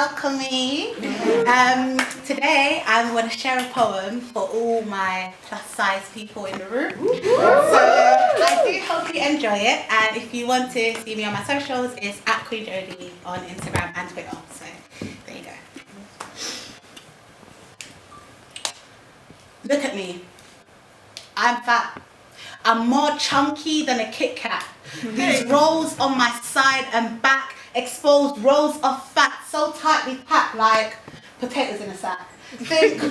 Al-Khemi. Today I'm going to share a poem for all my plus-size people in the room. So I do hope you enjoy it, and if you want to see me on my socials, it's @QueenJodie on Instagram and Twitter. So there you go. Look at me. I'm fat. I'm more chunky than a Kit Kat. These rolls on my side and back exposed rolls of fat so tightly packed like potatoes in a sack. Think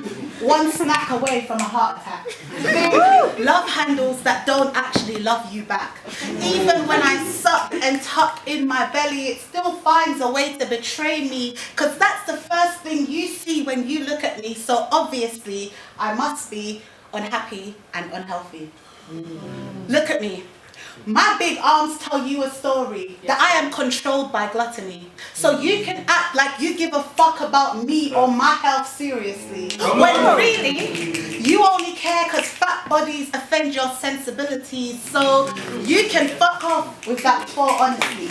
one snack away from a heart attack. Think love handles that don't actually love you back. Even when I suck and tuck in my belly, it still finds a way to betray me, because that's the first thing you see when you look at me. So obviously I must be unhappy and unhealthy. Look at me. My big arms tell you a story that I am controlled by gluttony. So you can act like you give a fuck about me or my health seriously, when really you only care because fat bodies offend your sensibilities. So you can fuck off with that poor honesty.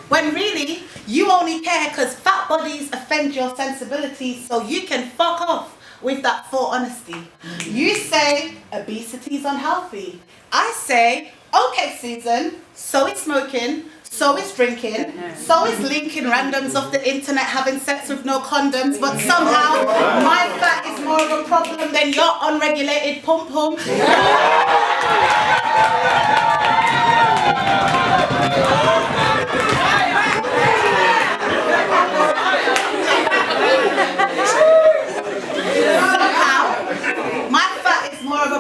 When really you only care because fat bodies offend your sensibilities, so you can fuck off with that full honesty. You say obesity's unhealthy. I say, okay Susan, so is smoking, so is drinking, so is linking randoms off the internet having sex with no condoms, but somehow my fat is more of a problem than your unregulated pum-pum.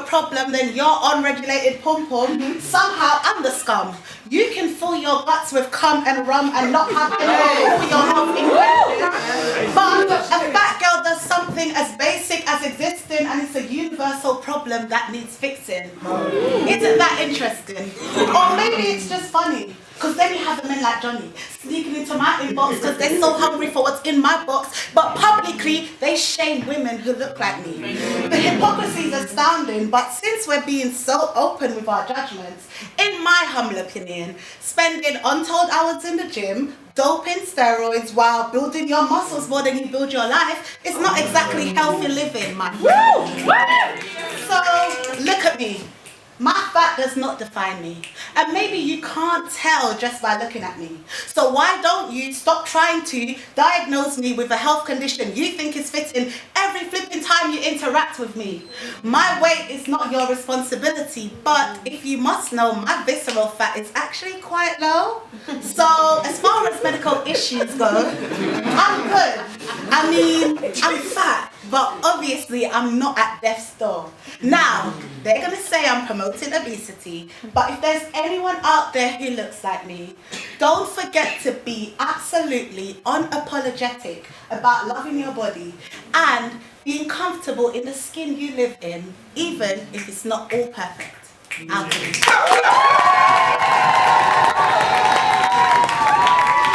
Problem than your unregulated pom-pom. Somehow I'm the scum. You can fill your guts with cum and rum and not have any of your health in question. But a fat girl does something as basic as existing, and it's a universal problem that needs fixing. Isn't that interesting? Or maybe it's just funny, because then you have the men like Johnny sneaking into my inbox because they're so hungry for what's in my box, but publicly they shame women who look like me. The hypocrisy is astounding, but since we're being so open with our judgments, in my humble opinion, spending untold hours in the gym, doping steroids while building your muscles more than you build your life is not exactly healthy living, my friend. So look at me. My fat does not define me, and maybe you can't tell just by looking at me. So why don't you stop trying to diagnose me with a health condition you think is fitting every flipping time you interact with me? My weight is not your responsibility, but if you must know, my visceral fat is actually quite low. So as far as medical issues go, I'm good. I mean, I'm fat, but obviously I'm not at death's door. Now, they're going to say I'm promoting obesity, but if there's anyone out there who looks like me, don't forget to be absolutely unapologetic about loving your body and being comfortable in the skin you live in, even if it's not all perfect. Out.